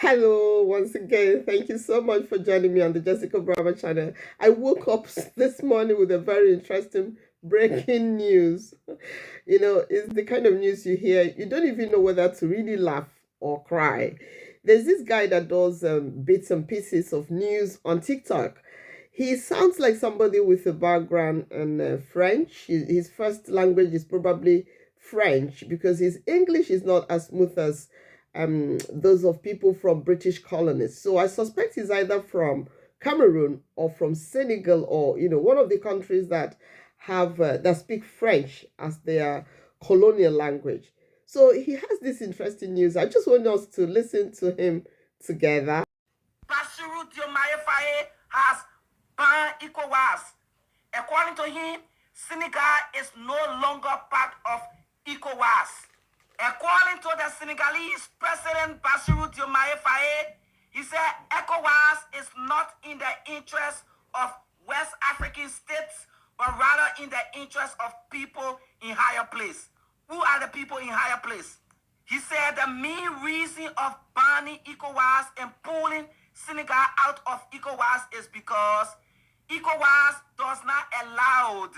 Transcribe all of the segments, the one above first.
Hello, once again. Thank you so much for joining me on the Jessica Bravo channel. I woke up this morning with a very interesting breaking news. It's the kind of news you hear, you don't even know whether to really laugh or cry. There's this guy that does bits and pieces of news on TikTok. He sounds like somebody with a background in French. His first language is probably French because his English is not as smooth as those of people from British colonies. So I suspect he's either from Cameroon or from Senegal or one of the countries that have that speak French as their colonial language. So he has this interesting news. I just want us to listen to him together. Basiru Diomaye Faye has banned Ecowas. According to him, Senegal is no longer part of Ecowas. According to the Senegalese President Basiru Diomaye Faye, he said Ecowas is not in the interest of West African states, but rather in the interest of people in higher place. Who are the people in higher place? He said the main reason of banning Ecowas and pulling Senegal out of Ecowas is because Ecowas does not allow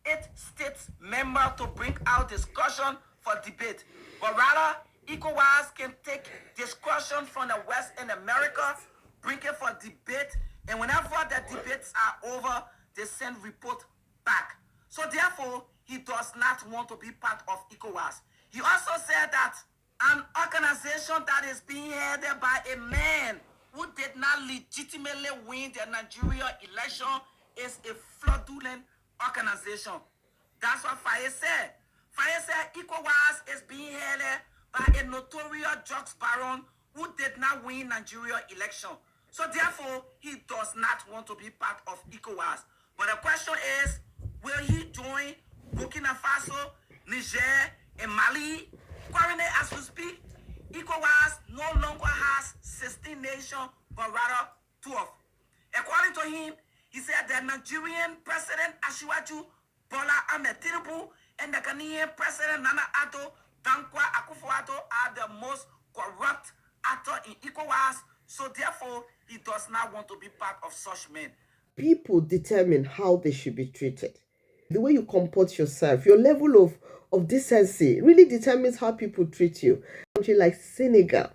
its states members to bring out discussion for debate, but rather Ecowas can take discussion from the West in America, bring it for debate, and whenever the debates are over, they send report back. So therefore, he does not want to be part of ECOWAS. He also said that an organization that is being headed by a man who did not legitimately win the Nigeria election is a fraudulent organization. That's what Faye said. Faye said ECOWAS is being headed by a notorious drugs baron who did not win Nigeria election. So therefore, he does not want to be part of ECOWAS. But the question is, will he join Burkina Faso, Niger, and Mali? Currently, as we speak, ECOWAS no longer has 16 nations, but rather 12. According to him, he said the Nigerian President Asiwaju Bola Ahmed Tinubu and the Ghanaian President Nana Addo Dankwa Akufo-Addo are the most corrupt actor in ECOWAS. So therefore, he does not want to be part of such men. People determine how they should be treated. The way you comport yourself, your level of decency really determines how people treat you. A country like Senegal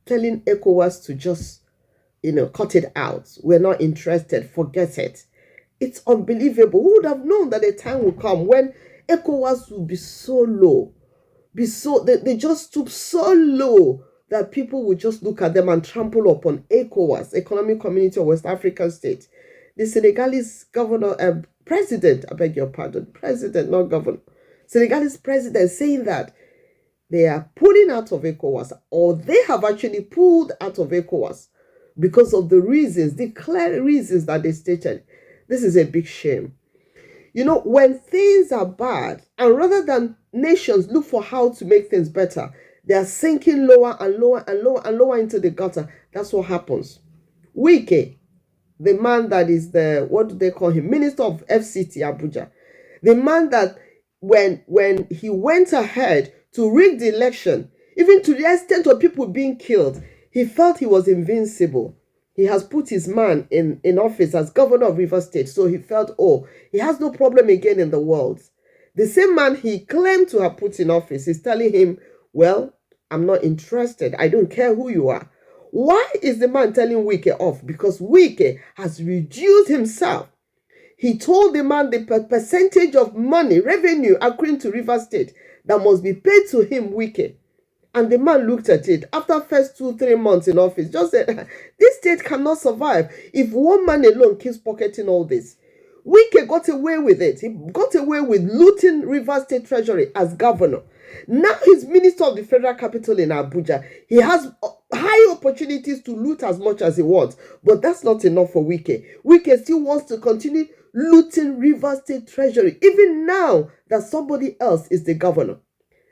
telling ECOWAS to just, cut it out. We're not interested, forget it. It's unbelievable. Who would have known that a time will come when ECOWAS will be so low, they just stoop so low that people will just look at them and trample upon ECOWAS, Economic Community of West African States. The Senegalese president, I beg your pardon, president, not governor, Senegalese president saying that they are pulling out of ECOWAS, or they have actually pulled out of ECOWAS because of the reasons, the clear reasons that they stated. This is a big shame. When things are bad, and rather than nations look for how to make things better, they are sinking lower and lower and lower and lower into the gutter. That's what happens. Wike, the man that is what do they call him? Minister of FCT Abuja. The man that when he went ahead to rig the election, even to the extent of people being killed, he felt he was invincible. He has put his man in office as governor of Rivers State, so he felt, he has no problem again in the world. The same man he claimed to have put in office is telling him, well, I'm not interested. I don't care who you are. Why is the man telling Wike off? Because Wike has reduced himself. He told the man the percentage of money, revenue accruing to Rivers State that must be paid to him, Wike. And the man looked at it after first 2-3 months in office, just said, this state cannot survive if one man alone keeps pocketing all this. Wike got away with it. He got away with looting Rivers State Treasury as governor. Now he's minister of the federal capital in Abuja. He has high opportunities to loot as much as he wants. But that's not enough for Wike. Wike still wants to continue looting Rivers State Treasury, even now that somebody else is the governor.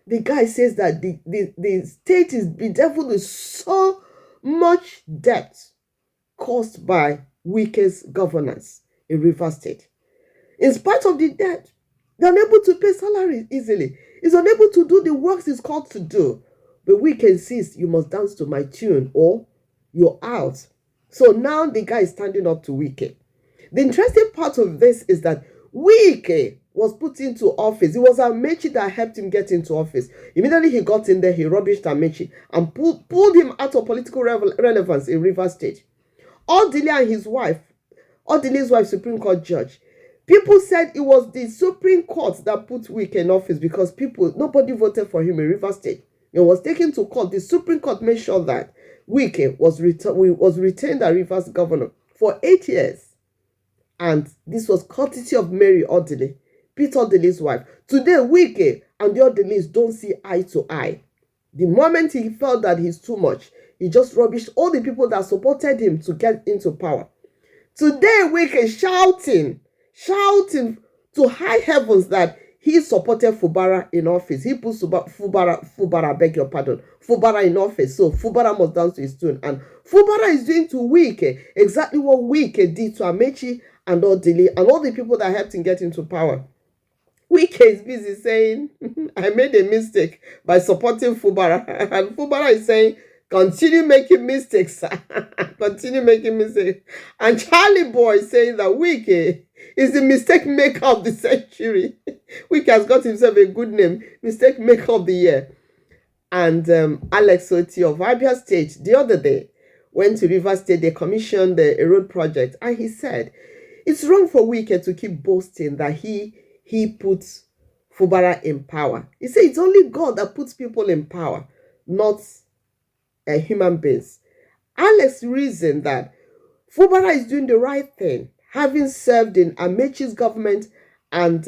The guy says that the state is bedeviled with so much debt caused by Wike's governance in Rivers State. In spite of the debt, they're unable to pay salaries easily. He's unable to do the works he's called to do. But Wike insists, you must dance to my tune or you're out. So now the guy is standing up to Wike. The interesting part of this is that Wike was put into office. It was Amechi that helped him get into office. Immediately he got in there, he rubbished Amechi and pulled him out of political relevance in Rivers State. Odili and his wife, Odili's wife, Supreme Court judge, people said it was the Supreme Court that put Wike in office because nobody voted for him in Rivers State. It was taken to court. The Supreme Court made sure that Wike was retained as Rivers governor for 8 years. And this was courtesy of Mary Odili, Peter Odili's wife. Today, Wike and the Odilis don't see eye to eye. The moment he felt that he's too much, he just rubbished all the people that supported him to get into power. Today, Wike is shouting to high heavens that he supported Fubara in office. He put Fubara, beg your pardon, Fubara in office. So Fubara must dance to his tune. And Fubara is doing to Wike exactly what Wike did to Amechi and Odili and all the people that helped him get into power. Wike is busy saying, I made a mistake by supporting Fubara. And Fubara is saying, continue making mistakes, sir. Continue making mistakes. And Charlie Boy is saying that Wike is the mistake maker of the century. Wike has got himself a good name, mistake maker of the year. And Alex Oti of Abia State the other day went to Rivers State. They commissioned the road project, and he said it's wrong for Wike to keep boasting that he puts Fubara in power. He said it's only God that puts people in power, not human beings. Alex reasoned that Fubara is doing the right thing, having served in Amechi's government and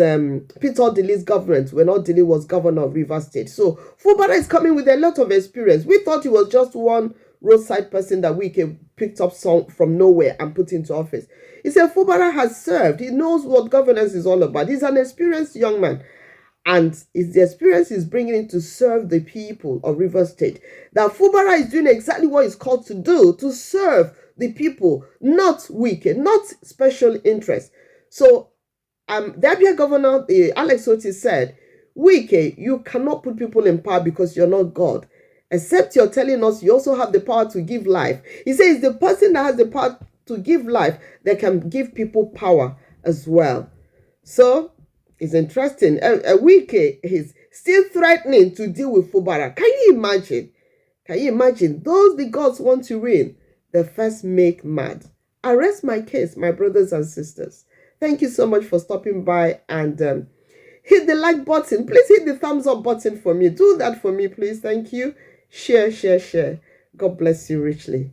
Peter Odili's government when Odili was governor of Rivers State. So Fubara is coming with a lot of experience. We thought he was just one roadside person that Wike picked up from nowhere and put into office. He said Fubara has served. He knows what governance is all about. He's an experienced young man. And it's the experience he's bringing in to serve the people of Rivers State. That Fubara is doing exactly what he's called to do, to serve the people, not Wike, not special interests. So the Abia governor, Alex Oti, said, Wike, you cannot put people in power because you're not God. Except you're telling us you also have the power to give life. He says the person that has the power to give life that can give people power as well. So it's interesting. Wike is still threatening to deal with Fubara. Can you imagine? Can you imagine? Those the gods want to reign, they first make mad. I rest my case, my brothers and sisters. Thank you so much for stopping by and hit the like button. Please hit the thumbs up button for me. Do that for me, please. Thank you. Share. God bless you richly.